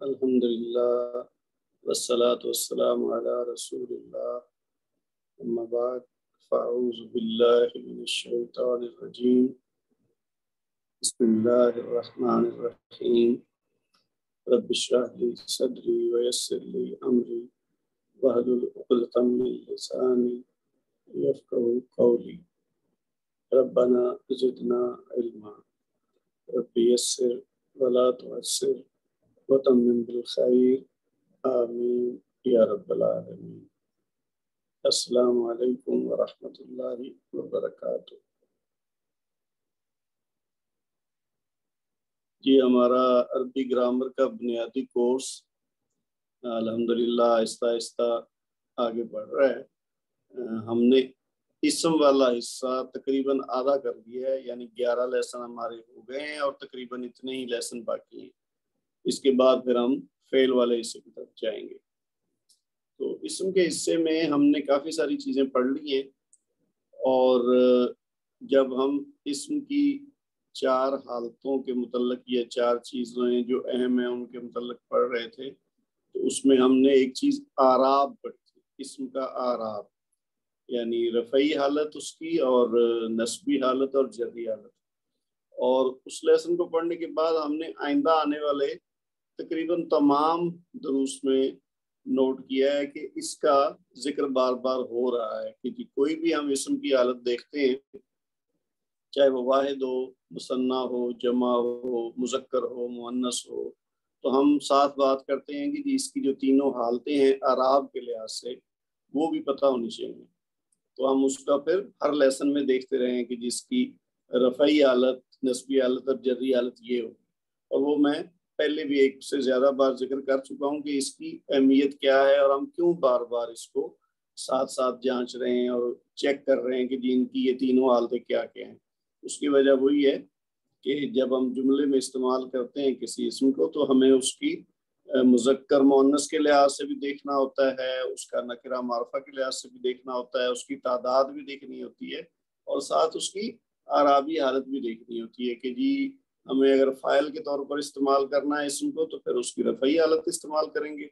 الحمدللہ والصلاة والسلام علی رسول اللہ، اما بعد فاعوذ باللہ من الشیطان الرجیم، بسم اللہ الرحمن الرحیم، رب اشرح لی صدری ویسر لی امری واحلل عقدۃ من لسانی یفقہوا قولی، ربنا زدنا علما، رب یسر ولا تعسر وتمم بالخیر، آمین یا رب العالمین۔ السلام علیکم ورحمۃ اللہ وبرکاتہ۔ جی، ہمارا عربی گرامر کا بنیادی کورس الحمدللہ آہستہ آہستہ آگے بڑھ رہا ہے۔ ہم نے اسم والا حصہ تقریباً آدھا کر دیا ہے، یعنی 11 لیسن ہمارے ہو گئے ہیں اور تقریباً اتنے ہی لیسن باقی ہیں۔ اس کے بعد پھر ہم فعل والے حصے کی طرف جائیں گے۔ تو اسم کے حصے میں ہم نے کافی ساری چیزیں پڑھ لی ہیں، اور جب ہم اسم کی 4 حالتوں کے متعلق یا 4 چیزیں جو اہم ہیں ان کے متعلق پڑھ رہے تھے، تو اس میں ہم نے ایک چیز اعراب پڑھی تھی، اسم کا اعراب، یعنی رفعی حالت اس کی، اور نسبی حالت اور جری حالت۔ اور اس لیسن کو پڑھنے کے بعد ہم نے آئندہ آنے والے تقریباً تمام دروس میں نوٹ کیا ہے کہ اس کا ذکر بار بار ہو رہا ہے کہ کوئی بھی ہم اسم کی حالت دیکھتے ہیں، چاہے وہ واحد ہو، مثنیٰ ہو، جمع ہو، مذکر ہو، مؤنث ہو، تو ہم ساتھ بات کرتے ہیں کہ اس کی جو تینوں حالتیں ہیں اعراب کے لحاظ سے وہ بھی پتہ ہونی چاہیے۔ تو ہم اس کا پھر ہر لیسن میں دیکھتے رہیں کہ جس کی رفعی حالت، نسبی حالت اور جری حالت یہ ہو، اور وہ میں پہلے بھی ایک سے زیادہ بار ذکر کر چکا ہوں کہ اس کی اہمیت کیا ہے اور ہم کیوں بار بار اس کو ساتھ ساتھ جانچ رہے ہیں اور چیک کر رہے ہیں کہ جن کی یہ تینوں حالتیں کیا کیا ہیں۔ اس کی وجہ وہی ہے کہ جب ہم جملے میں استعمال کرتے ہیں کسی اسم کو تو ہمیں اس کی مذکر مؤنث کے لحاظ سے بھی دیکھنا ہوتا ہے، اس کا نکرہ معرفہ کے لحاظ سے بھی دیکھنا ہوتا ہے، اس کی تعداد بھی دیکھنی ہوتی ہے، اور ساتھ اس کی اعرابی حالت بھی دیکھنی ہوتی ہے کہ جی ہمیں اگر فاعل کے طور پر استعمال کرنا ہے اسم کو تو پھر اس کی رفعی حالت استعمال کریں گے،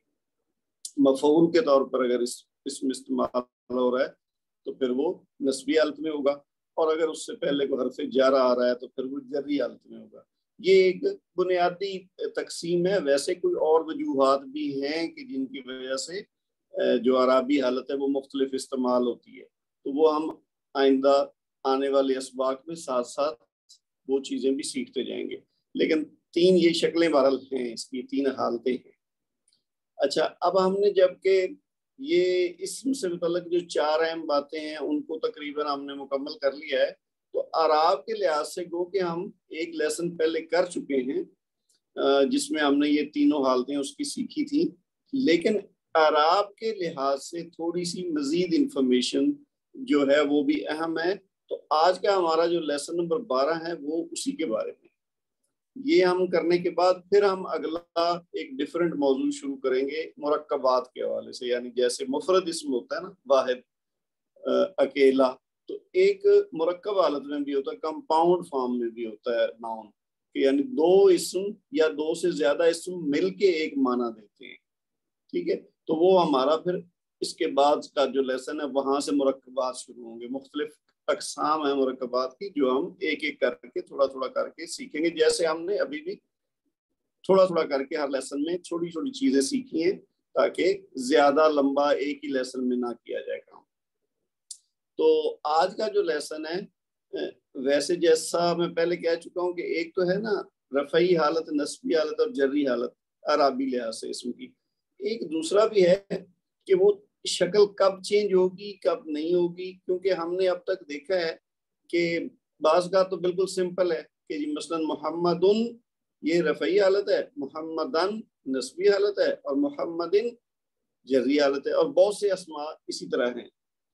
مفعول کے طور پر اگر اسم استعمال ہو رہا ہے تو پھر وہ نسبی حالت میں ہوگا، اور اگر اس سے پہلے کو حرف جر آ رہا ہے تو پھر وہ جری حالت میں ہوگا۔ یہ ایک بنیادی تقسیم ہے، ویسے کوئی اور وجوہات بھی ہیں کہ جن کی وجہ سے جو اعرابی حالت ہے وہ مختلف استعمال ہوتی ہے، تو وہ ہم آئندہ آنے والے اسباق میں ساتھ ساتھ وہ چیزیں بھی سیکھتے جائیں گے، لیکن 3 یہ شکلیں بہرحال ہیں، اس کی 3 حالتیں ہیں۔ اچھا، اب ہم نے جب کہ یہ اسم سے متعلق جو 4 اہم باتیں ہیں ان کو تقریباً ہم نے مکمل کر لیا ہے، تو اعراب کے لحاظ سے گو کہ ہم ایک لیسن پہلے کر چکے ہیں جس میں ہم نے یہ تینوں حالتیں اس کی سیکھی تھیں، لیکن اعراب کے لحاظ سے تھوڑی سی مزید انفارمیشن جو ہے وہ بھی اہم ہے، تو آج کا ہمارا جو لیسن نمبر 12 ہے وہ اسی کے بارے میں۔ یہ ہم کرنے کے بعد پھر ہم اگلا ایک ڈیفرنٹ موضوع شروع کریں گے مرکبات کے حوالے سے، یعنی جیسے مفرد اسم ہوتا ہے نا، واحد، اکیلا، تو ایک مرکب حالت میں بھی ہوتا ہے، کمپاؤنڈ فارم میں بھی ہوتا ہے ناؤن، کہ یعنی 2 اسم یا 2 سے زیادہ اسم مل کے ایک معنی دیتے ہیں، ٹھیک ہے؟ تو وہ ہمارا پھر اس کے بعد کا جو لیسن ہے وہاں سے مرکبات شروع ہوں گے، مختلف اقسام ہیں مرکبات کی جو ہم ایک ایک کر کے تھوڑا تھوڑا کر کے سیکھیں گے، جیسے ہم نے ابھی بھی تھوڑا تھوڑا کر کے ہر لیسن میں چھوٹی چھوٹی چیزیں سیکھی ہیں تاکہ زیادہ لمبا ایک ہی لیسن میں نہ کیا جائے کام۔ تو آج کا جو لیسن ہے ویسے جیسا میں پہلے کہہ چکا ہوں کہ ایک تو ہے نا رفعی حالت، نسبی حالت اور جری حالت اعرابی لحاظ سے اسم کی، ایک دوسرا بھی ہے کہ وہ شکل کب چینج ہوگی کب نہیں ہوگی، کیونکہ ہم نے اب تک دیکھا ہے کہ بعض کا تو بالکل سمپل ہے کہ جی مثلا محمدن یہ رفعی حالت ہے، محمدن نسبی حالت ہے، اور محمدن جری حالت ہے، اور بہت سے اسماء اسی طرح ہیں۔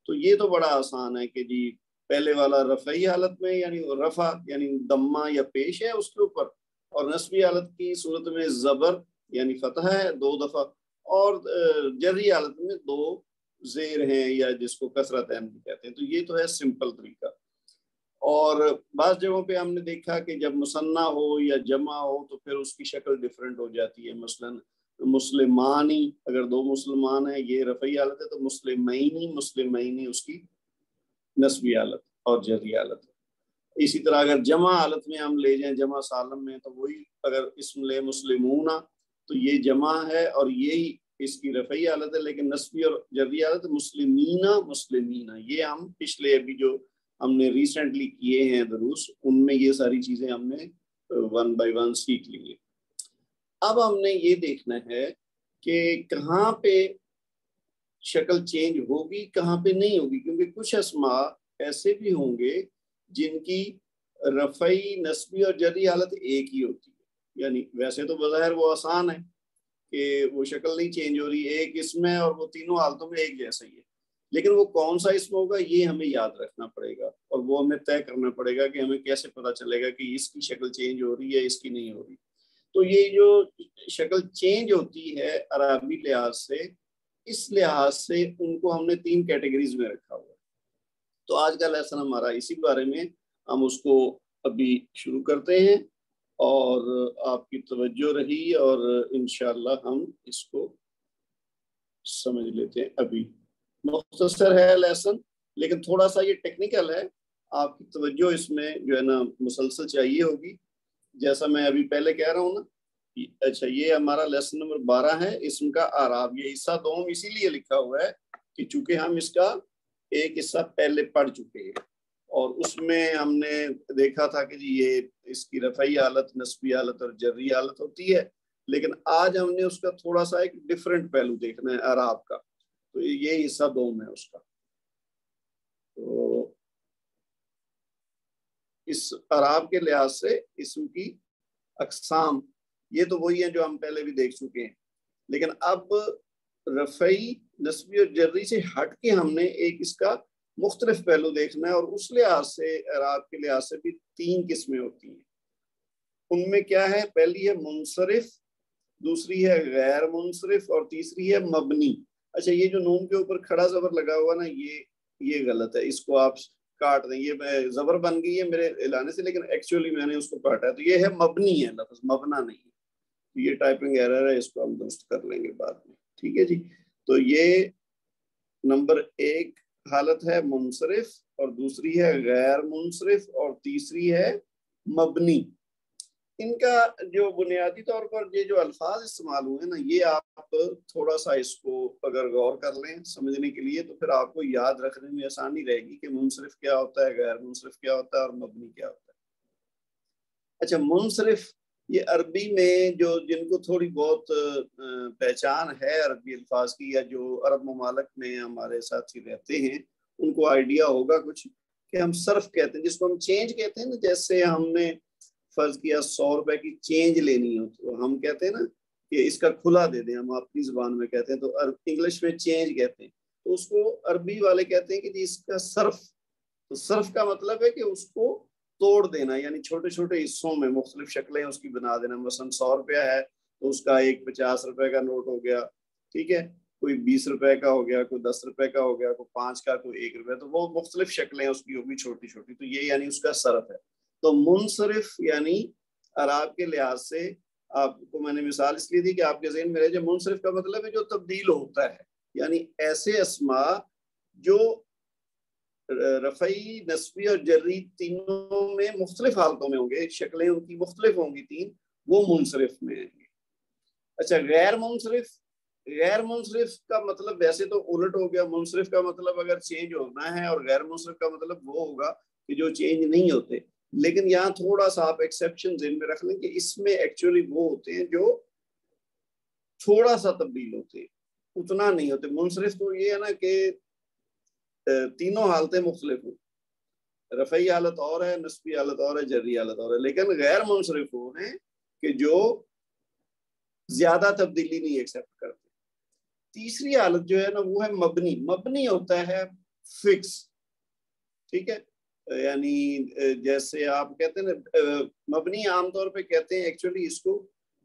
تو یہ تو بڑا آسان ہے کہ جی پہلے والا رفعی حالت میں یعنی رفع یعنی دمہ یا پیش ہے اس کے اوپر، اور نسبی حالت کی صورت میں زبر یعنی فتح ہے 2 دفعہ، اور جری حالت میں 2 زیر ہیں یا جس کو کسرتین بھی کہتے ہیں۔ تو یہ تو ہے سمپل طریقہ، اور بعض جگہوں پہ ہم نے دیکھا کہ جب مثنیٰ ہو یا جمع ہو تو پھر اس کی شکل ڈیفرنٹ ہو جاتی ہے. مثلاً مسلمانی، اگر دو مسلمان ہیں یہ رفعی حالت ہے، تو مسلمینی اس کی نسبی حالت اور جری حالت ہے. اسی طرح اگر جمع حالت میں ہم لے جائیں، جمع سالم میں، تو وہی اگر اسم لے مسلمون تو یہ جمع ہے اور یہی اس کی رفعی حالت ہے، لیکن نسبی اور جری حالت مسلمین. یہ ہم پچھلے ابھی جو ہم نے ریسنٹلی کیے ہیں دروس، ان میں یہ ساری چیزیں ہم نے 1 by 1 سیکھ لی ہیں. اب ہم نے یہ دیکھنا ہے کہ کہاں پہ شکل چینج ہوگی، کہاں پہ نہیں ہوگی، کیونکہ کچھ اسماء ایسے بھی ہوں گے جن کی رفعی، نسبی اور جری حالت ایک ہی ہوتی ہے. یعنی ویسے تو بظاہر وہ آسان ہے کہ وہ شکل نہیں چینج ہو رہی، ایک اسم ہے اور وہ تینوں حالتوں میں ایک جیسا ہی ہے، لیکن وہ کون سا اسم ہوگا یہ ہمیں یاد رکھنا پڑے گا، اور وہ ہمیں طے کرنا پڑے گا کہ ہمیں کیسے پتہ چلے گا کہ اس کی شکل چینج ہو رہی ہے، اس کی نہیں ہو رہی. تو یہ جو شکل چینج ہوتی ہے عربی لحاظ سے، اس لحاظ سے ان کو ہم نے 3 کیٹیگریز میں رکھا ہوا ہے. تو آج کا لیسن ہمارا اسی بارے میں، ہم اس کو ابھی شروع کرتے ہیں، اور آپ کی توجہ رہی اور انشاءاللہ ہم اس کو سمجھ لیتے ہیں. ابھی مختصر ہے لیسن، لیکن تھوڑا سا یہ ٹیکنیکل ہے، آپ کی توجہ اس میں جو ہے نا مسلسل چاہیے ہوگی. جیسا میں ابھی پہلے کہہ رہا ہوں نا، اچھا یہ ہمارا لیسن نمبر 12 ہے، اسم کا اعراب. یہ حصہ دوم اسی لیے لکھا ہوا ہے کہ چونکہ ہم اس کا ایک حصہ پہلے پڑھ چکے ہیں، اور اس میں ہم نے دیکھا تھا کہ جی یہ اس کی رفعی حالت، نسبی حالت اور جری حالت ہوتی ہے، لیکن آج ہم نے اس کا تھوڑا سا ایک ڈیفرنٹ پہلو دیکھنا ہے اعراب کا. تو یہ حصہ دوم ہے اس کا. تو اس اعراب کے لحاظ سے اسم کی اقسام یہ تو وہی ہیں جو ہم پہلے بھی دیکھ چکے ہیں، لیکن اب رفعی، نسبی اور جری سے ہٹ کے ہم نے ایک اس کا مختلف پہلو دیکھنا ہے، اور اس لحاظ سے اعراب کے لحاظ سے بھی 3 قسمیں ہوتی ہیں. ان میں کیا ہے؟ پہلی ہے منصرف، دوسری ہے غیر منصرف، اور تیسری ہے مبنی. اچھا یہ جو نون کے اوپر کھڑا زبر لگا ہوا نا، یہ غلط ہے، اس کو آپ کاٹ دیں. یہ زبر بن گئی ہے میرے اعلانے سے، لیکن ایکچولی میں نے اس کو کاٹا ہے، تو یہ ہے مبنی ہے لفظ، مبنا نہیں ہے. یہ ٹائپنگ ایرر ہے، اس کو ہم درست کر لیں گے بعد میں. ٹھیک ہے جی. تو یہ نمبر 1 حالت ہے منصرف، اور دوسری ہے غیر منصرف، اور تیسری ہے مبنی. ان کا جو بنیادی طور پر یہ جو الفاظ استعمال ہوئے نا، یہ آپ تھوڑا سا اس کو اگر غور کر لیں سمجھنے کے لیے، تو پھر آپ کو یاد رکھنے میں آسانی رہے گی کہ منصرف کیا ہوتا ہے، غیر منصرف کیا ہوتا ہے، اور مبنی کیا ہوتا ہے. اچھا منصرف، یہ عربی میں جو جن کو تھوڑی بہت پہچان ہے عربی الفاظ کی، یا جو عرب ممالک میں ہمارے ساتھی رہتے ہیں، ان کو آئیڈیا ہوگا کچھ کہ ہم صرف کہتے ہیں، جس کو ہم چینج کہتے ہیں نا. جیسے ہم نے فرض کیا 100 روپے کی چینج لینی ہو، تو ہم کہتے ہیں نا کہ اس کا کھلا دے دیں، ہم اپنی زبان میں کہتے ہیں، تو انگلش میں چینج کہتے ہیں. تو اس کو عربی والے کہتے ہیں کہ جی اس کا صرف. تو صرف کا مطلب ہے کہ اس کو توڑ دینا، یعنی چھوٹے چھوٹے حصوں میں مختلف شکلیں اس کی بنا دینا. مثلا 100 روپیہ ہے تو اس کا ایک 50 روپے کا نوٹ ہو گیا، ٹھیک ہے، کوئی 20 روپے کا ہو گیا، کوئی 10 روپے کا ہو گیا، کوئی 5 کا، کوئی 1 روپے. تو وہ مختلف شکلیں اس کی ہوگی چھوٹی چھوٹی. تو یہ یعنی اس کا صرف ہے. تو منصرف یعنی اعراب کے لحاظ سے، آپ کو میں نے مثال اس لیے دی کہ آپ کے ذہن میں رہے. جو منصرف کا مطلب ہے جو تبدیل ہوتا ہے، یعنی ایسے اسماء جو رفعی، نسبی اور جری تینوں میں مختلف حالتوں میں ہوں گے، شکلیں ان کی مختلف ہوں گی 3، وہ منصرف میں آئیں گے. اچھا غیر منصرف، غیر منصرف کا مطلب ویسے تو الٹ ہو گیا. منصرف کا مطلب اگر چینج ہونا ہے، اور غیر منصرف کا مطلب وہ ہوگا کہ جو چینج نہیں ہوتے. لیکن یہاں تھوڑا سا آپ ایکسیپشن ذہن میں رکھ لیں کہ اس میں ایکچولی وہ ہوتے ہیں جو تھوڑا سا تبدیل ہوتے ہیں، اتنا نہیں ہوتے. منصرف تو یہ ہے نا کہ تینوں حالتیں مختلف ہوں، رفعی حالت اور ہے، نسبی حالت اور ہے، جری حالت اور ہے. لیکن غیر منصرف وہ ہیں کہ جو زیادہ تبدیلی نہیں ایکسیپٹ کرتے. تیسری حالت جو ہے نا وہ ہے مبنی. مبنی ہوتا ہے فکس، ٹھیک ہے. یعنی جیسے آپ کہتے ہیں نا، مبنی عام طور پہ کہتے ہیں ایکچولی اس کو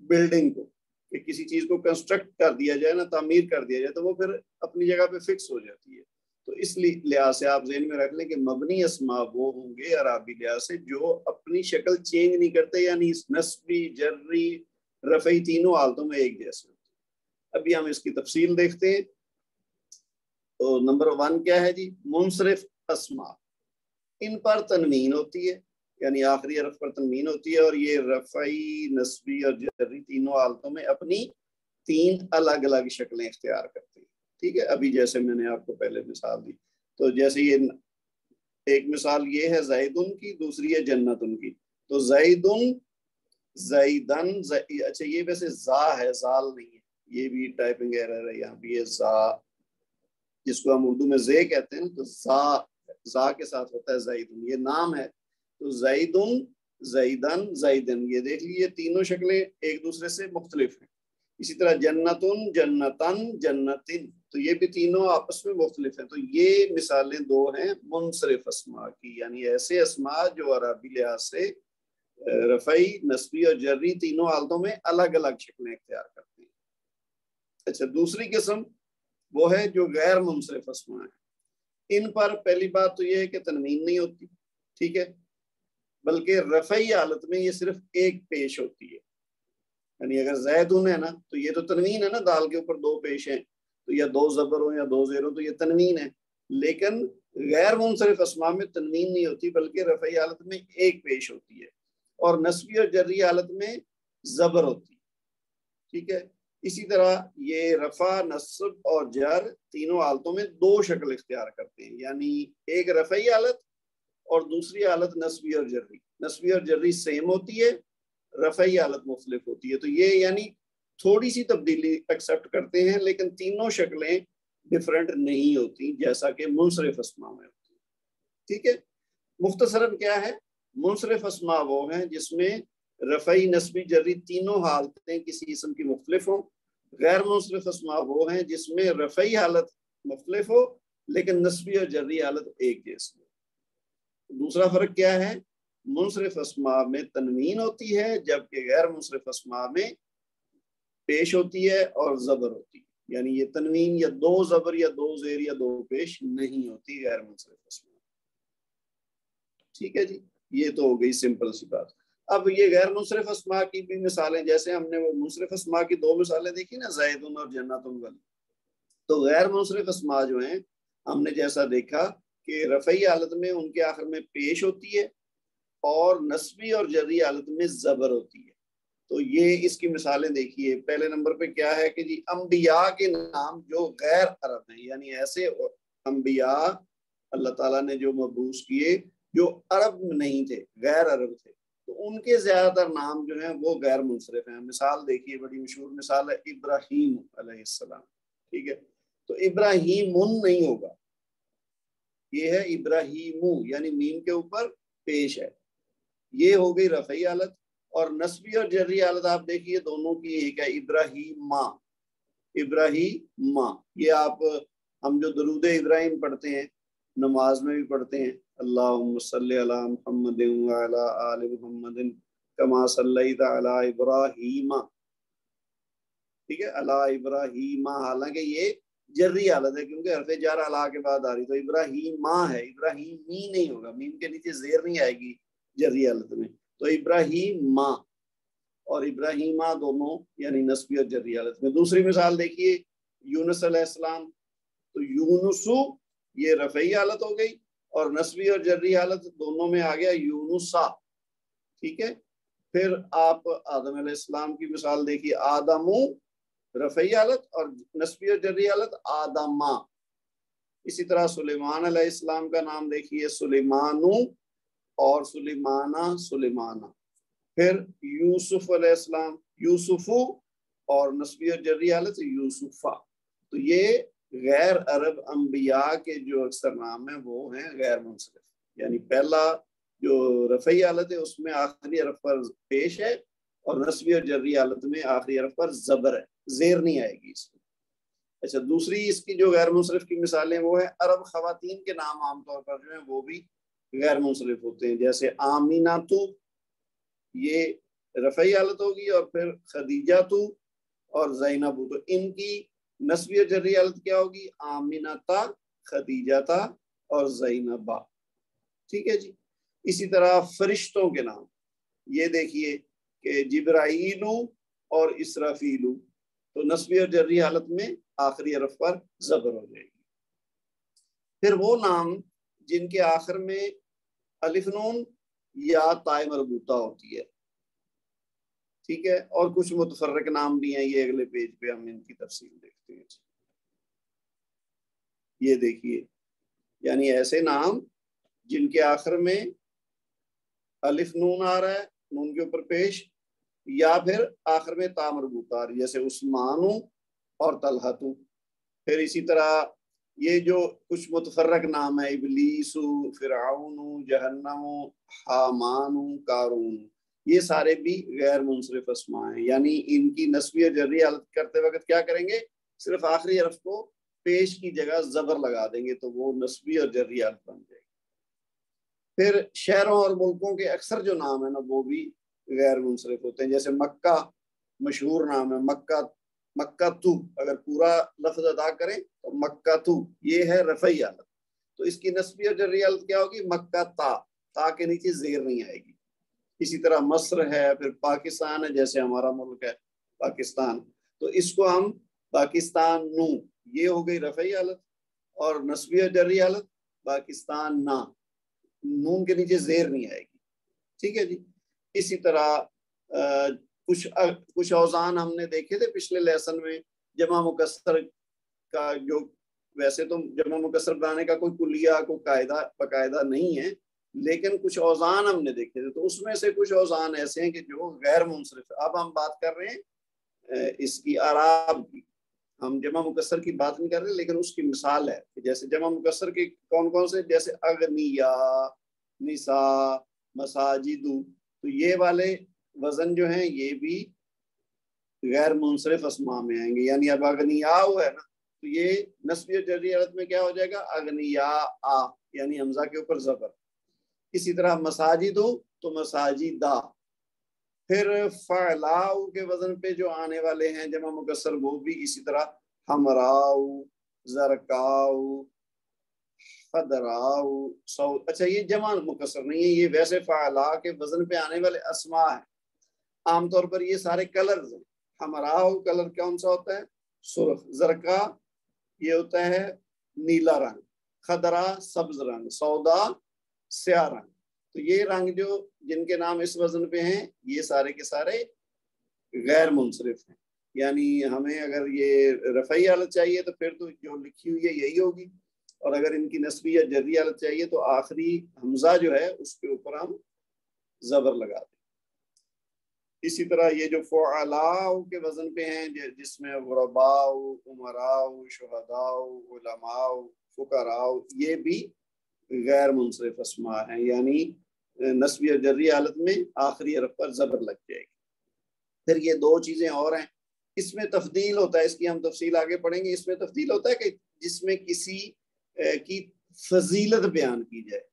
بلڈنگ کو، کہ کسی چیز کو کنسٹرکٹ کر دیا جائے نا، تعمیر کر دیا جائے، تو وہ پھر اپنی جگہ پہ فکس ہو جاتی ہے. تو اس لحاظ سے آپ ذہن میں رکھ لیں کہ مبنی اسماء وہ ہوں گے عربی لحاظ سے جو اپنی شکل چینج نہیں کرتے، یعنی نسبی، جری، رفعی تینوں حالتوں میں ایک جیسے ہوتے ہیں۔ ابھی ہم اس کی تفصیل دیکھتے ہیں۔ تو نمبر 1 کیا ہے جی؟ منصرف اسماء، ان پر تنوین ہوتی ہے، یعنی آخری حرف پر تنوین ہوتی ہے، اور یہ رفعی، نسبی اور جری تینوں حالتوں میں اپنی 3 الگ الگ شکلیں اختیار کرتی ہیں۔ ٹھیک ہے، ابھی جیسے میں نے آپ کو پہلے مثال دی، تو جیسے یہ ایک مثال یہ ہے زیدن کی، دوسری ہے جنتن کی۔ تو زیدن، زیدن، اچھا یہ ویسے زا ہے، زال نہیں ہے، یہ بھی ٹائپنگ ایرر ہے یہاں بھی، یہ زا جس کو ہم اردو میں زے کہتے ہیں، تو زا کے ساتھ ہوتا ہے زیدن، یہ نام ہے۔ تو زیدن، زیدن، زیدن، یہ دیکھ لیجیے تینوں شکلیں ایک دوسرے سے مختلف ہیں۔ اسی طرح جنتن، جنتن، جنتن، تو یہ بھی تینوں آپس میں مختلف ہیں۔ تو یہ مثالیں 2 ہیں منصرف اسماء کی، یعنی ایسے اسماء جو عربی لحاظ سے رفعی، نسبی اور جری تینوں حالتوں میں الگ الگ شکلیں اختیار کرتے ہیں۔ اچھا، دوسری قسم وہ ہے جو غیر منصرف اسماء ہیں۔ ان پر پہلی بات تو یہ ہے کہ تنوین نہیں ہوتی، ٹھیک ہے، بلکہ رفعی حالت میں یہ صرف ایک پیش ہوتی ہے۔ یعنی اگر زیدن ہے نا تو یہ تو تنوین ہے نا، دال کے اوپر 2 پیش ہیں، تو یا 2 زبر ہو یا 2 زیر ہو تو یہ تنوین ہے۔ لیکن غیر منصرف اسماء میں تنوین نہیں ہوتی، بلکہ رفعی حالت میں ایک پیش ہوتی ہے، اور نسبی اور جری حالت میں زبر ہوتی ہے، ٹھیک ہے۔ اسی طرح یہ رفع، نصب اور جر تینوں حالتوں میں 2 شکل اختیار کرتے ہیں، یعنی ایک رفعی حالت اور دوسری حالت نسبی اور جری۔ نسبی اور جری سیم ہوتی ہے، رفعی حالت مختلف ہوتی ہے۔ تو یہ یعنی تھوڑی سی تبدیلی ایکسپٹ کرتے ہیں، لیکن تینوں شکلیں ڈیفرنٹ نہیں ہوتی جیسا کہ منصرف اسماء میں ہوتی ہے، ٹھیک ہے۔ مختصراً کیا ہے؟ منصرف اسماء وہ ہیں جس میں رفعی، نسبی، جری تینوں حالتیں کسی اسم کی مختلف ہوں۔ غیر منصرف اسماء وہ ہیں جس میں رفعی حالت مختلف ہو لیکن نسبی اور جری حالت ایک جیسی ہو۔ دوسرا فرق کیا ہے؟ منصرف اسماء میں تنوین ہوتی ہے، جبکہ غیر منصرف اسماء میں پیش ہوتی ہے اور زبر ہوتی ہے، یعنی یہ تنوین یا 2 زبر یا 2 زیر یا 2 پیش نہیں ہوتی غیر منصرف اسماء، ٹھیک ہے جی۔ یہ تو ہو گئی سمپل سی بات۔ اب یہ غیر منصرف اسماء کی بھی مثالیں، جیسے ہم نے وہ منصرف اسماء کی 2 مثالیں دیکھی نا، زیدن اور جنتن والی، تو غیر منصرف اسماء جو ہیں ہم نے جیسا دیکھا کہ رفعی حالت میں ان کے آخر میں پیش ہوتی ہے اور نسبی اور جری حالت میں زبر ہوتی ہے۔ تو یہ اس کی مثالیں دیکھیے۔ پہلے نمبر پہ کیا ہے کہ جی انبیاء کے نام جو غیر عرب ہیں، یعنی ایسے انبیاء اللہ تعالیٰ نے جو مبعوث کیے جو عرب میں نہیں تھے، غیر عرب تھے، تو ان کے زیادہ تر نام جو ہیں وہ غیر منصرف ہیں۔ مثال دیکھیے، بڑی مشہور مثال ہے ابراہیم علیہ السلام، ٹھیک ہے۔ تو ابراہیم نہیں ہوگا، یہ ہے ابراہیم، یعنی میم کے اوپر پیش ہے، یہ ہو گئی رفعی حالت۔ اور نسبی اور جری حالت آپ دیکھیے دونوں کی ایک ہے، ابراہیم، ابراہیم، یہ آپ ہم جو درود ابراہیم پڑھتے ہیں نماز میں بھی پڑھتے ہیں، اللہم صلی علی محمد وعلی آل محمد کما صلیت علی ابراہیم، ٹھیک ہے، علی ابراہیم، حالانکہ یہ جری حالت ہے کیونکہ حرف جر علی کے بعد آ رہی، تو ابراہیم ہے، ابراہیمی نہیں ہوگا، میم کے نیچے زیر نہیں آئے گی جری حالت میں، تو ابراہیم اور ابراہیمہ دونوں یعنی نسبی اور جری حالت میں۔ دوسری مثال دیکھیے، یونس علیہ السلام، تو یونسو یہ رفعی حالت ہو گئی اور نسبی اور جری حالت دونوں میں آ گیا یونسا، ٹھیک ہے۔ پھر آپ آدم علیہ السلام کی مثال دیکھیے، آدمو رفعی حالت اور نسبی اور جری حالت آدمہ۔ اسی طرح سلیمان علیہ السلام کا نام دیکھیے، سلیمانو اور سلیمانہ، سلیمانہ۔ پھر یوسف علیہ السلام، یوسفو اور نسبی اور جری حالت یوسفہ۔ تو یہ غیر عرب انبیاء کے جو اکثر نام ہیں وہ ہیں غیر منصرف، یعنی پہلا جو رفعی حالت ہے اس میں آخری حرف پر پیش ہے اور نسبی اور جری حالت میں آخری حرف پر زبر ہے، زیر نہیں آئے گی اس میں۔ اچھا، دوسری اس کی جو غیر منصرف کی مثالیں وہ ہے عرب خواتین کے نام عام طور پر جو ہیں وہ بھی غیر منصرف ہوتے ہیں، جیسے آمیناتو یہ رفعی حالت ہوگی، اور پھر خدیجاتو اور زینبو، تو ان کی نسبی اور جری حالت کیا ہوگی؟ آمینتا، خدیجہ اور زینبا. ٹھیک ہے جی. اسی طرح فرشتوں کے نام یہ دیکھیے کہ جبرائیل اور اسرافیل، تو نصبی اور جری حالت میں آخری حرف پر زبر ہو جائے گی. پھر وہ نام جن کے آخر میں الف نون یا تائے مربوطہ ہوتی ہے. ٹھیک ہے. اور کچھ متفرق نام بھی ہیں، یہ اگلے پیج پہ ہم ان کی تفصیل دیکھتے ہیں. یہ دیکھیے، یعنی ایسے نام جن کے آخر میں الف نون آ رہا ہے، نون کے اوپر پیش، یا پھر آخر میں تا مربوطہ آ رہی ہے، جیسے عثمان اور طلحہ. پھر اسی طرح یہ جو کچھ متفرق نام ہے، ابلیس، فرعون، جہنم، حامان، قارون، یہ سارے بھی غیر منصرف اسماء ہیں. یعنی ان کی نسبی اور جری حالت کرتے وقت کیا کریں گے؟ صرف آخری حرف کو پیش کی جگہ زبر لگا دیں گے تو وہ نسبی اور جری حالت بن جائے گی. پھر شہروں اور ملکوں کے اکثر جو نام ہیں نا وہ بھی غیر منصرف ہوتے ہیں. جیسے مکہ مشہور نام ہے، مکہ تو، اگر پورا لفظ ادا کریں تو مکہ تو، یہ ہے رفعی حالت. تو اس کی نسبی اور جری حالت کیا ہوگی؟ مکہ تا کے نیچے زیر نہیں آئے گی. اسی طرح مصر ہے، پھر پاکستان ہے، جیسے ہمارا ملک ہے پاکستان، تو اس کو ہم پاکستان نو، یہ ہو گئی رفعی حالت. اور نسبی اور جری حالت پاکستان نا، نون کے نیچے زیر نہیں آئے گی. ٹھیک ہے جی. اسی طرح کچھ اوزان ہم نے دیکھے تھے پچھلے لیسن میں. جمع مکسر کا جو، ویسے تو جمع مکسر بنانے کا کوئی کلیہ کوئی قاعدہ باقاعدہ نہیں ہے، لیکن کچھ اوزان ہم نے دیکھے تھے. تو اس میں سے کچھ اوزان ایسے ہیں کہ جو غیر منصرف. اب ہم بات کر رہے ہیں اس کی اعراب کی، ہم جمع مکسر کی بات نہیں کر رہے، لیکن اس کی مثال ہے. جیسے جمع مکسر کے کون کون سے؟ جیسے اغنیا، نساء، مساجد. تو یہ والے وزن جو ہیں یہ بھی غیر منصرف اسماء میں آئیں گے. یعنی اب اغنیا ہے نا، تو یہ نسبی اور جری حالت میں کیا ہو جائے گا؟ اغنیا، یعنی حمزہ کے اوپر زبر. اسی طرح مساجد تو مساجدہ. پھر فعلاؤ کے وزن پہ جو آنے والے ہیں جمع مکسر وہ بھی اسی طرح حمراؤ، زرکاؤ، خضراؤ، سعود. اچھا یہ جمع مکسر نہیں ہے، یہ ویسے فعلا کے وزن پہ آنے والے اسماء ہیں. عام طور پر یہ سارے کلرز ہیں. حمراؤ کلر کون سا ہوتا ہے؟ سرخ. زرکا یہ ہوتا ہے نیلا رنگ. خضرا سبز رنگ. سودا سیاہ رنگ. تو یہ رنگ جو جن کے نام اس وزن پہ ہیں یہ سارے کے سارے غیر منصرف ہیں. یعنی ہمیں اگر یہ رفعی حالت چاہیے تو پھر تو جو لکھی ہوئی ہے یہی ہوگی، اور اگر ان کی نسبی یا جری حالت چاہیے تو آخری حمزہ جو ہے اس کے اوپر ہم زبر لگا دیں. اسی طرح یہ جو فعلاء کے وزن پہ ہیں جس میں غرباء، امراء، شہداء، علماء، فقراء، یہ بھی غیر منصرف اسماء ہیں. یعنی نسبی اور جری حالت میں آخری حرف پر زبر لگ جائے گی. پھر یہ دو چیزیں اور ہیں، اس میں تفضیل ہوتا ہے، اس کی ہم تفصیل آگے پڑھیں گے. اس میں تفضیل ہوتا ہے کہ جس میں کسی کی فضیلت بیان کی جائے.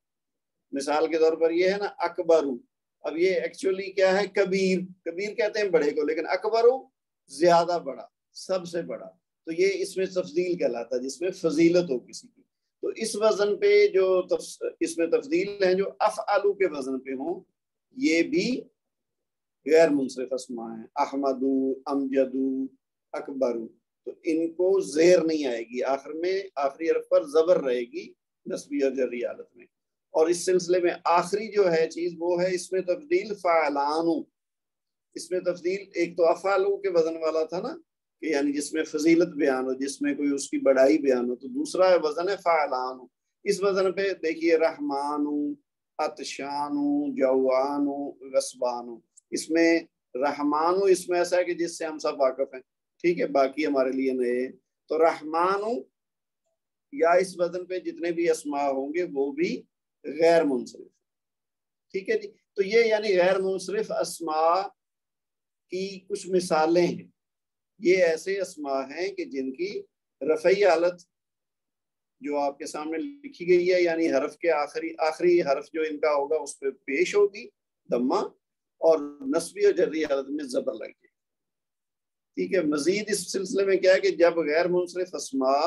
مثال کے طور پر یہ ہے نا اکبرو، اب یہ ایکچولی کیا ہے؟ کبیر. کبیر کہتے ہیں بڑے کو، لیکن اکبرو زیادہ بڑا، سب سے بڑا. تو یہ اس میں تفضیل کہلاتا ہے جس میں فضیلت ہو کسی کی. تو اس وزن پہ جو اس میں تفضیل ہیں جو افعلو کے وزن پہ ہوں یہ بھی غیر منصرف اسماء ہیں. احمدو، امجدو، اکبرو. تو ان کو زیر نہیں آئے گی، آخر میں آخری حرف پر زبر رہے گی نسبی اور جری حالت میں. اور اس سلسلے میں آخری جو ہے چیز وہ ہے اس میں تفضیل فعلانو. اس میں تفضیل ایک تو افعلو کے وزن والا تھا نا، کہ یعنی جس میں فضیلت بیان ہو، جس میں کوئی اس کی بڑائی بیان ہو، تو دوسرا وزن ہے فعلانو. اس وزن پہ دیکھیے رحمانو، عطشانو، جوانو، غصبانو. اس میں رحمانو اس میں ایسا ہے کہ جس سے ہم سب واقف ہیں، ٹھیک ہے، باقی ہمارے لیے نئے. تو رحمانو یا اس وزن پہ جتنے بھی اسماء ہوں گے وہ بھی غیر منصرف. ٹھیک ہے جی. تو یہ یعنی غیر منصرف اسماء کی کچھ مثالیں ہیں. یہ ایسے اسماء ہیں کہ جن کی رفعی حالت جو آپ کے سامنے لکھی گئی ہے، یعنی حرف کے آخری حرف جو ان کا ہوگا اس پہ پیش ہوگی دمہ، اور نسبی اور جری حالت میں زبر لگ جائے. ٹھیک ہے. مزید اس سلسلے میں کیا ہے کہ جب غیر منصرف اسماء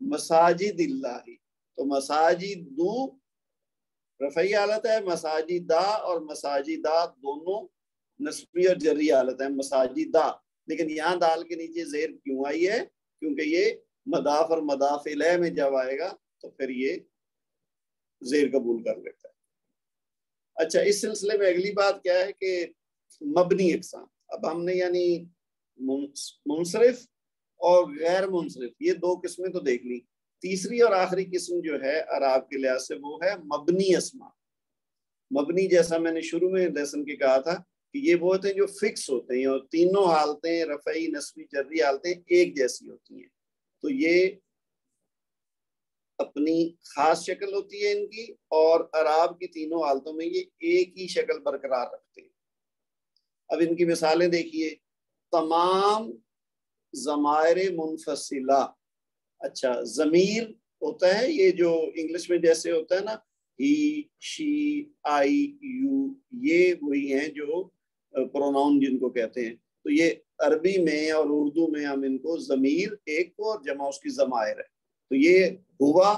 مساجد اللہ، تو مساجدو رفعی حالت ہے، مساجدہ اور مساجدہ دونوں نصبی اور جری حالت ہے، مساجدہ، لیکن یہاں دال کے نیچے زیر کیوں آئی ہے؟ کیونکہ یہ مضاف اور مضاف الیہ میں جب آئے گا تو پھر یہ زیر قبول کر لیتا ہے۔ اچھا، اس سلسلے میں اگلی بات کیا ہے کہ مبنی اقسام، اب ہم نے یعنی منصرف اور غیر منصرف یہ دو قسمیں تو دیکھ لی، تیسری اور آخری قسم جو ہے اعراب کے لحاظ سے وہ ہے مبنی اسما۔ مبنی جیسا میں نے شروع میں لیسن کے کہا تھا کہ یہ وہ ہوتے ہیں جو فکس ہوتے ہیں اور تینوں حالتیں رفعی نصبی جری حالتیں ایک جیسی ہوتی ہیں، تو یہ اپنی خاص شکل ہوتی ہے ان کی، اور اعراب کی تینوں حالتوں میں یہ ایک ہی شکل برقرار رکھتے ہیں۔ اب ان کی مثالیں دیکھیے، تمام ضمائر منفصلہ، اچھا ضمیر ہوتا ہے یہ جو انگلش میں جیسے ہوتا ہے نا ہی، شی، آئی، یو، یہ وہی ہیں جو پروناؤن جن کو کہتے ہیں، تو یہ عربی میں اور اردو میں ہم ان کو ضمیر ایک کو اور جمع اس کی ضمائر ہے، تو یہ ہوا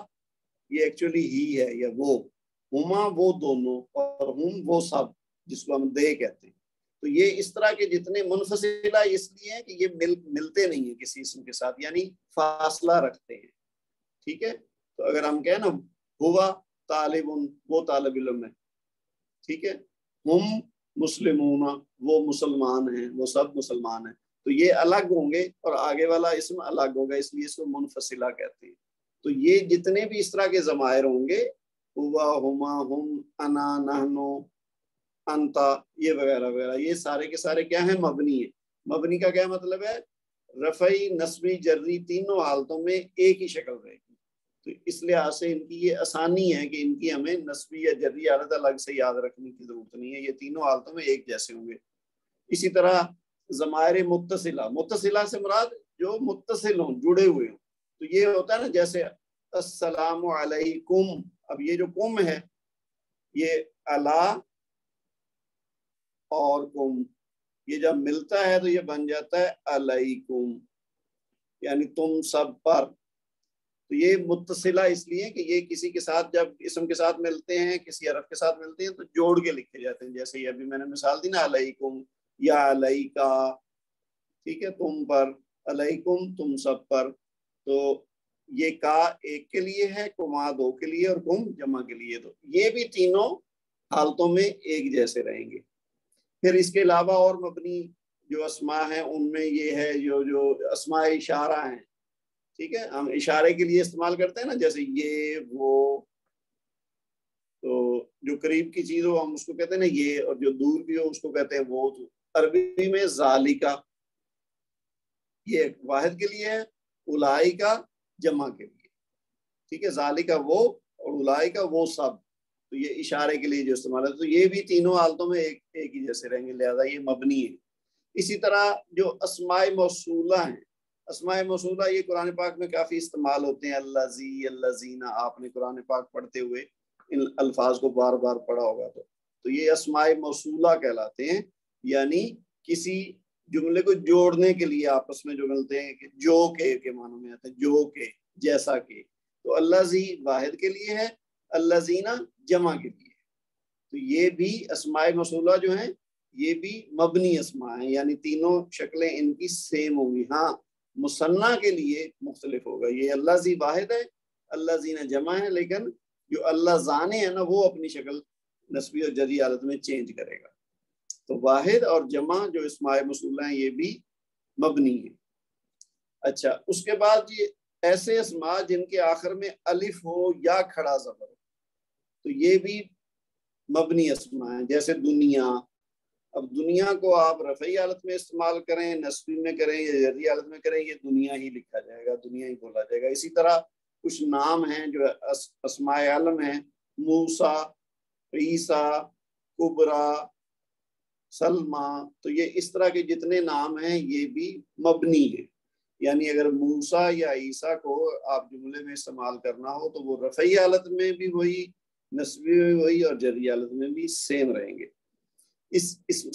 یہ ایکچولی ہی ہے یا وہ، ہما وہ دونوں، اور ہم وہ سب جس کو ہم دے کہتے ہیں، تو یہ اس طرح کے جتنے منفصلہ اس لیے ہیں کہ یہ ملتے نہیں ہیں کسی اسم کے ساتھ، یعنی فاصلہ رکھتے ہیں، ٹھیک ہے؟ تو اگر ہم کہیں نا ہوا طالب، وہ طالب علم ہے، ٹھیک ہے، ہم مسلمون، وہ مسلمان ہیں، وہ سب مسلمان ہیں، تو یہ الگ ہوں گے اور آگے والا اسم الگ ہوگا، اس لیے اس کو منفصلہ کہتے ہیں۔ تو یہ جتنے بھی اس طرح کے ضمائر ہوں گے، ہوا، ہما، ہم، انا، نحنو، انتا، یہ وغیرہ وغیرہ، یہ سارے کے سارے کیا ہیں؟ مبنی ہیں۔ مبنی کا کیا مطلب ہے؟ رفعی نصبی جری تینوں حالتوں میں ایک ہی شکل رہے گی، تو اس لحاظ سے ان کی یہ آسانی ہے کہ ان کی ہمیں نصبی یا جری حالت الگ سے یاد رکھنے کی ضرورت نہیں ہے، یہ تینوں حالتوں میں ایک جیسے ہوں گے۔ اسی طرح ضمائر متصلہ، متصلہ سے مراد جو متصل ہوں، جڑے ہوئے ہوں، تو یہ ہوتا ہے نا جیسے السلام علیکم، اب یہ جو کم ہے یہ علا اور کم، یہ جب ملتا ہے تو یہ بن جاتا ہے علیکم، یعنی تم سب پر، تو یہ متصلہ اس لیے کہ یہ کسی کے ساتھ جب اسم کے ساتھ ملتے ہیں، کسی حرف کے ساتھ ملتے ہیں تو جوڑ کے لکھے جاتے ہیں، جیسے یہ ابھی میں نے مثال دی نا علیکم یا علیکا، ٹھیک ہے، تم پر، علیکم تم سب پر، تو یہ کا ایک کے لیے ہے، کما دو کے لیے، اور کم جمع کے لیے، تو یہ بھی تینوں حالتوں میں ایک جیسے رہیں گے۔ پھر اس کے علاوہ اور مبنی جو اسماء ہیں ان میں یہ ہے جو اسماء اشارہ ہیں، ٹھیک ہے، ہم اشارے کے لیے استعمال کرتے ہیں نا، جیسے یہ وہ، تو جو قریب کی چیز ہو ہم اس کو کہتے ہیں نا یہ، اور جو دور کی ہو اس کو کہتے ہیں وہ، تو عربی میں ذالکا یہ واحد کے لیے ہے، اولئکا جمع کے لیے، ٹھیک ہے، ذالکا وہ اور اولئکا وہ سب، تو یہ اشارے کے لیے جو استعمال ہے، تو یہ بھی تینوں حالتوں میں ایک ہی جیسے رہیں گے، لہذا یہ مبنی ہے۔ اسی طرح جو اسماء موصولہ ہیں، اسماء موصولہ یہ قرآن پاک میں کافی استعمال ہوتے ہیں، الذی، الذین، آپ نے قرآن پاک پڑھتے ہوئے ان الفاظ کو بار بار پڑھا ہوگا تو یہ اسماء موصولہ کہلاتے ہیں، یعنی کسی جملے کو جوڑنے کے لیے آپس میں جو ملتے ہیں، کہ جو کے معنی میں آتے ہیں، جو کے، جیسا کہ، تو الذی واحد کے لیے ہے، الذین جمع کے لیے، تو یہ بھی اسماء موصولہ جو ہیں یہ بھی مبنی اسماء ہیں، یعنی تینوں شکلیں ان کی سیم ہوں گی، ہاں مثنیٰ کے لیے مختلف ہوگا، یہ الذی واحد ہے، الذین جمع ہے، لیکن جو اللہ زانے ہے نا وہ اپنی شکل نسبی اور جری حالت میں چینج کرے گا، تو واحد اور جمع جو اسماء موصولہ ہیں یہ بھی مبنی ہیں۔ اچھا، اس کے بعد یہ ایسے اسماء جن کے آخر میں الف ہو یا کھڑا زبر ہو، تو یہ بھی مبنی اسماء ہیں، جیسے دنیا، اب دنیا کو آپ رفعی حالت میں استعمال کریں، نصبی میں کریں یا جری حالت میں کریں، یہ دنیا ہی لکھا جائے گا، دنیا ہی بولا جائے گا۔ اسی طرح کچھ نام ہیں جو اسماء عالم ہیں، موسیٰ، عیسیٰ، کبریٰ، سلمیٰ، تو یہ اس طرح کے جتنے نام ہیں یہ بھی مبنی ہیں، یعنی اگر موسیٰ یا عیسیٰ کو آپ جملے میں استعمال کرنا ہو تو وہ رفعی حالت میں بھی وہی، نصبی میں وہی، اور جری حالت میں بھی سیم رہیں گے۔ اس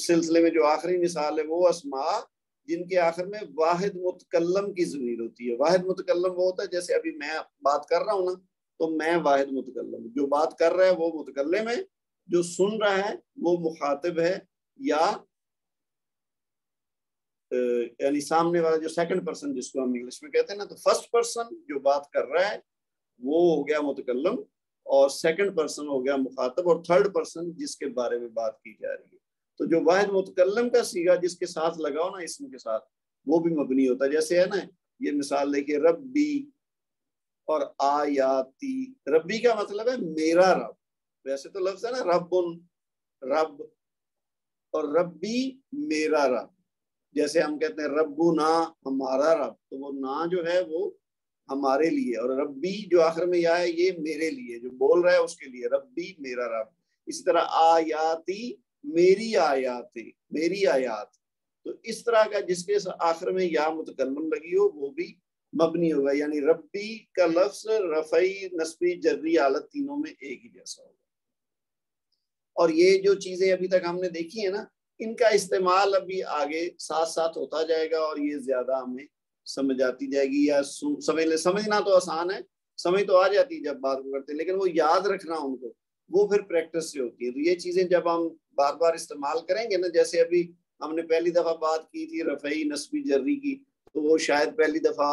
سلسلے میں جو آخری مثال ہے وہ اسماء جن کے آخر میں واحد متکلم کی ضمیر ہوتی ہے. واحد متکلم وہ ہوتا ہے جیسے ابھی میں بات کر رہا ہوں نا, تو میں واحد متکلم, جو بات کر رہا ہے وہ متکلم ہے, جو سن رہا ہے وہ مخاطب ہے, یا یعنی سامنے والا جو سیکنڈ پرسن جس کو ہم انگلش میں کہتے ہیں نا, تو فرسٹ پرسن جو بات کر رہا ہے وہ ہو گیا متکلم, اور سیکنڈ پرسن ہو گیا مخاطب, اور تھرڈ پرسن جس کے بارے میں بات کی جا رہی ہے. تو جو واحد متکلم کا صیغہ جس کے ساتھ لگاؤ نا اسم کے ساتھ, وہ بھی مبنی ہوتا ہے. جیسے ہے نا یہ مثال دیکھیے, ربی اور آیاتی. ربی کا مطلب ہے میرا رب, ویسے تو لفظ ہے نا رب, رب, اور ربی میرا رب. جیسے ہم کہتے ہیں ربنا ہمارا رب, تو وہ نا جو ہے وہ ہمارے لیے, اور ربی جو آخر میں یا ہے یہ میرے لیے, جو بول رہا ہے اس کے لیے, ربی میرا رب. اسی طرح آیاتی میری آیات, میری آیات. تو اس طرح کا جس کے آخر میں یا متکلم لگی ہو وہ بھی مبنی ہوگا. یعنی ربی کا لفظ رفعی, نصبی, جری حالت تینوں میں ایک ہی جیسا ہوگا. اور یہ جو چیزیں ابھی تک ہم نے دیکھی ہیں نا, ان کا استعمال ابھی آگے ساتھ ساتھ ہوتا جائے گا, اور یہ زیادہ ہمیں سمجھ آتی جائے گی. یا سمجھنا تو آسان ہے, سمجھ تو آ جاتی جب بات کرتے, لیکن وہ یاد رکھنا ان کو وہ پھر پریکٹس سے ہوتی ہے. تو یہ چیزیں جب ہم بار بار استعمال کریں گے نا, جیسے ابھی ہم نے پہلی دفعہ بات کی تھی رفعی, نصبی, جری کی, تو وہ شاید پہلی دفعہ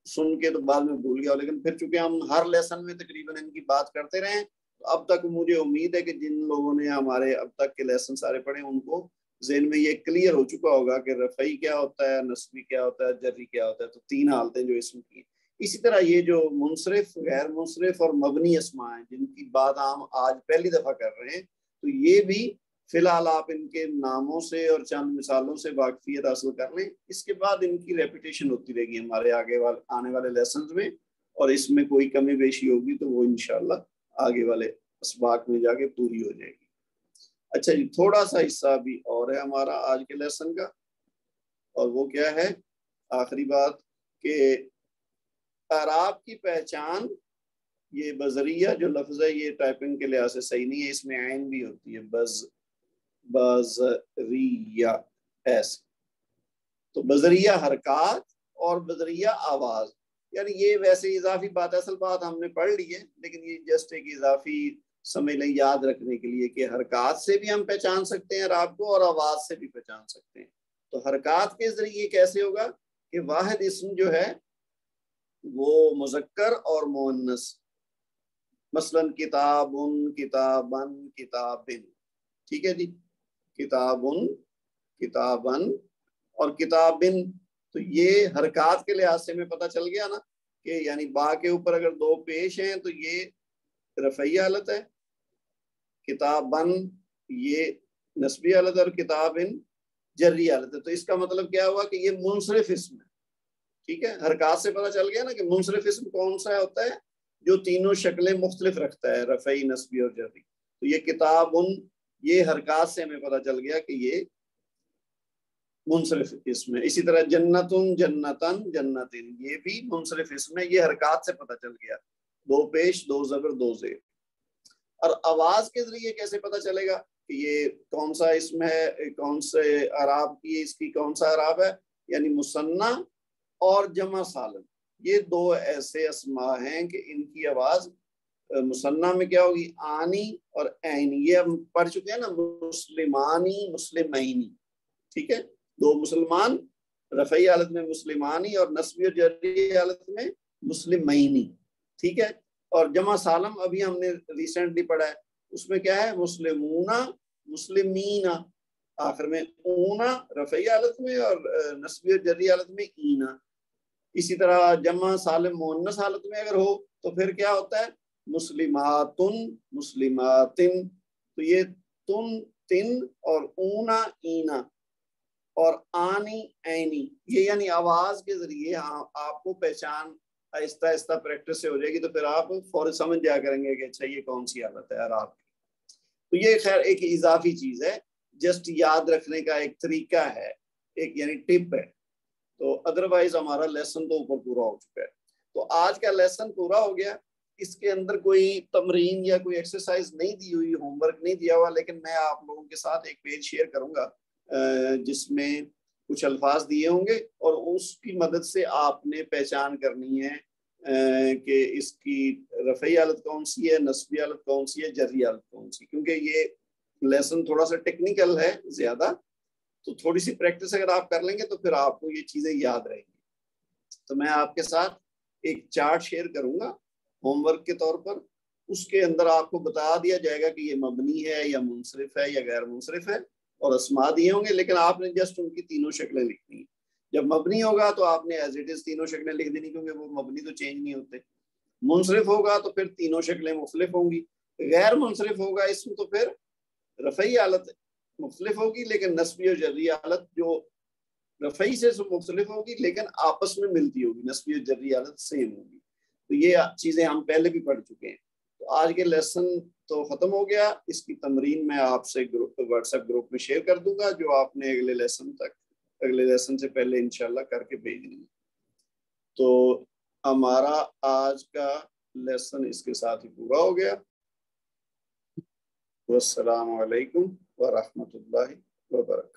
سن کے تو بعد میں بھول گیا, لیکن پھر چونکہ ہم ہر لیسن میں تقریباً ان کی بات کرتے رہے, تو اب تک مجھے امید ہے کہ جن لوگوں نے ہمارے اب تک کے لیسن سارے پڑھے ان کو ذہن میں یہ کلیئر ہو چکا ہوگا کہ رفعی کیا ہوتا ہے, نصبی کیا ہوتا ہے, جری کیا ہوتا ہے. تو تین حالتیں جو اسم کی. اسی طرح یہ جو منصرف, غیر منصرف اور مبنی اسماء ہیں جن کی بات ہم آج پہلی دفعہ کر رہے ہیں, تو یہ بھی فی الحال آپ ان کے ناموں سے اور چند مثالوں سے واقفیت حاصل کر لیں. اس کے بعد ان کی ریپیٹیشن ہوتی رہے گی ہمارے آگے آنے والے لیسنز میں, اور اس میں کوئی کمی بیشی ہوگی تو وہ انشاءاللہ آگے والے اسباق میں جا کے پوری ہو جائے گی. اچھا جی, تھوڑا سا حصہ بھی اور ہے ہمارا آج کے لیسن کا, اور وہ کیا ہے, آخری بات, کہ اعراب کی پہچان. یہ بذریعہ جو لفظ ہے یہ ٹائپنگ کے لحاظ سے صحیح نہیں ہے, اس میں عین بھی ہوتی ہے, بذریعہ ایسے. تو بذریعہ حرکات اور بذریعہ آواز, یعنی یہ ویسے اضافی بات ہے, اصل بات ہم نے پڑھ لی ہے, لیکن یہ جسٹ ایک اضافی سمجھ لیں یاد رکھنے کے لیے کہ حرکات سے بھی ہم پہچان سکتے ہیں اعراب کو, اور آواز سے بھی پہچان سکتے ہیں. تو حرکات کے ذریعے کیسے ہوگا کہ واحد اسم جو ہے وہ مذکر اور مؤنث, مثلا کتابن, کتابن, کتابن, ٹھیک ہے جی, کتابن, کتابن اور کتابن. تو یہ حرکات کے لحاظ سے ہمیں پتہ چل گیا نا کہ یعنی با کے اوپر اگر دو پیش ہیں تو یہ رفعی حالت ہے, کتابن یہ نصبی حالت ہے, اور کتابن جری حالت ہے. تو اس کا مطلب کیا ہوا کہ یہ منصرف اسم ہے. ٹھیک ہے, حرکات سے پتہ چل گیا نا کہ منصرف اسم کون سا ہوتا ہے, جو تینوں شکلیں مختلف رکھتا ہے, رفعی, نصبی اور جری. تو یہ کتابن, یہ حرکات سے ہمیں پتہ چل گیا کہ یہ منصرف اسم ہے. اسی طرح جنتن, جنتن, جنتن, یہ بھی منصرف اسم ہے, یہ حرکات سے پتہ چل گیا, دو پیش, دو زبر, دو زیر. اور آواز کے ذریعے کیسے پتہ چلے گا کہ یہ کون سا اسم ہے, کون سے اعراب کی, اس کی کون سا اعراب ہے, یعنی مثنیٰ اور جمع سالم, یہ دو ایسے اسماء ہیں کہ ان کی آواز مثنیٰ میں کیا ہوگی, آنی اور عینی. یہ ہم پڑھ چکے ہیں نا, مسلمانی, مسلمینی. ٹھیک ہے, دو مسلمان رفعی حالت میں مسلمانی, اور نصبی اور جری حالت میں مسلمینی. ٹھیک ہے, اور جمع سالم ابھی ہم نے ریسنٹلی پڑھا ہے, اس میں کیا ہے, مسلمونا, مسلمینا, آخر میں اونا رفعی حالت میں, اور نصبی اور جری حالت میں اینا. اسی طرح جمع سالم مؤنث حالت میں اگر ہو تو پھر کیا ہوتا ہے, مسلماتن, مسلماتن. تو یہ تن, تن, اور اونا, اینا, اور آنی, عینی, یہ یعنی آواز کے ذریعے آپ کو پہچان آہستہ آہستہ پریکٹس سے ہو جائے گی, تو پھر آپ فوراً سمجھ جایا کریں گے کہ اچھا یہ کون سی حالت ہے اعراب کی. تو یہ خیر ایک اضافی چیز ہے, جسٹ یاد رکھنے کا ایک طریقہ ہے, ایک یعنی ٹپ ہے. تو ادروائز ہمارا لیسن تو اوپر پورا ہو چکا ہے. تو آج کا لیسن پورا ہو گیا, اس کے اندر کوئی تمرین یا کوئی ایکسرسائز نہیں دی ہوئی, ہوم ورک نہیں دیا ہوا, لیکن میں آپ لوگوں کے ساتھ ایک پیج شیئر کروں گا جس میں کچھ الفاظ دیے ہوں گے اور اس کی مدد سے آپ نے پہچان کرنی ہے کہ اس کی رفعی حالت کون سی ہے، نصبی حالت کون سی ہے، جری حالت کون سی. کیونکہ یہ لیسن تھوڑا سا ٹیکنیکل ہے زیادہ، تو تھوڑی سی پریکٹس اگر آپ کر لیں گے تو پھر آپ کو یہ چیزیں یاد رہیں گی. تو میں آپ کے ساتھ ایک چارٹ شیئر کروں گا ہوم ورک کے طور پر. اس کے اندر آپ کو بتا دیا جائے گا کہ یہ مبنی ہے یا منصرف ہے یا غیر منصرف ہے، اور اسما دیے ہوں گے، لیکن آپ نے جسٹ ان کی تینوں شکلیں لکھنی ہیں. جب مبنی ہوگا تو آپ نے ایز اٹ از تینوں شکلیں لکھ دینی، کیونکہ وہ مبنی تو چینج نہیں ہوتے. منصرف ہوگا تو پھر تینوں شکلیں مختلف ہوں گی. غیر منصرف ہوگا اس میں تو پھر رفعی حالت مختلف ہوگی، لیکن نصبی اور جری حالت جو رفعی سے مختلف ہوگی لیکن آپس میں ملتی ہوگی، نصبی اور جری حالت سیم ہوگی. تو یہ چیزیں ہم پہلے بھی پڑھ چکے ہیں. تو آج کے لیسن تو ختم ہو گیا. اس کی تمرین میں آپ سے واٹس ایپ گروپ میں شیئر کر دوں گا، جو آپ نے اگلے لیسن سے پہلے انشاءاللہ کر کے بھیج دیں گے. تو ہمارا آج کا لیسن اس کے ساتھ ہی پورا ہو گیا. والسلام علیکم ورحمۃ اللہ وبرکاتہ.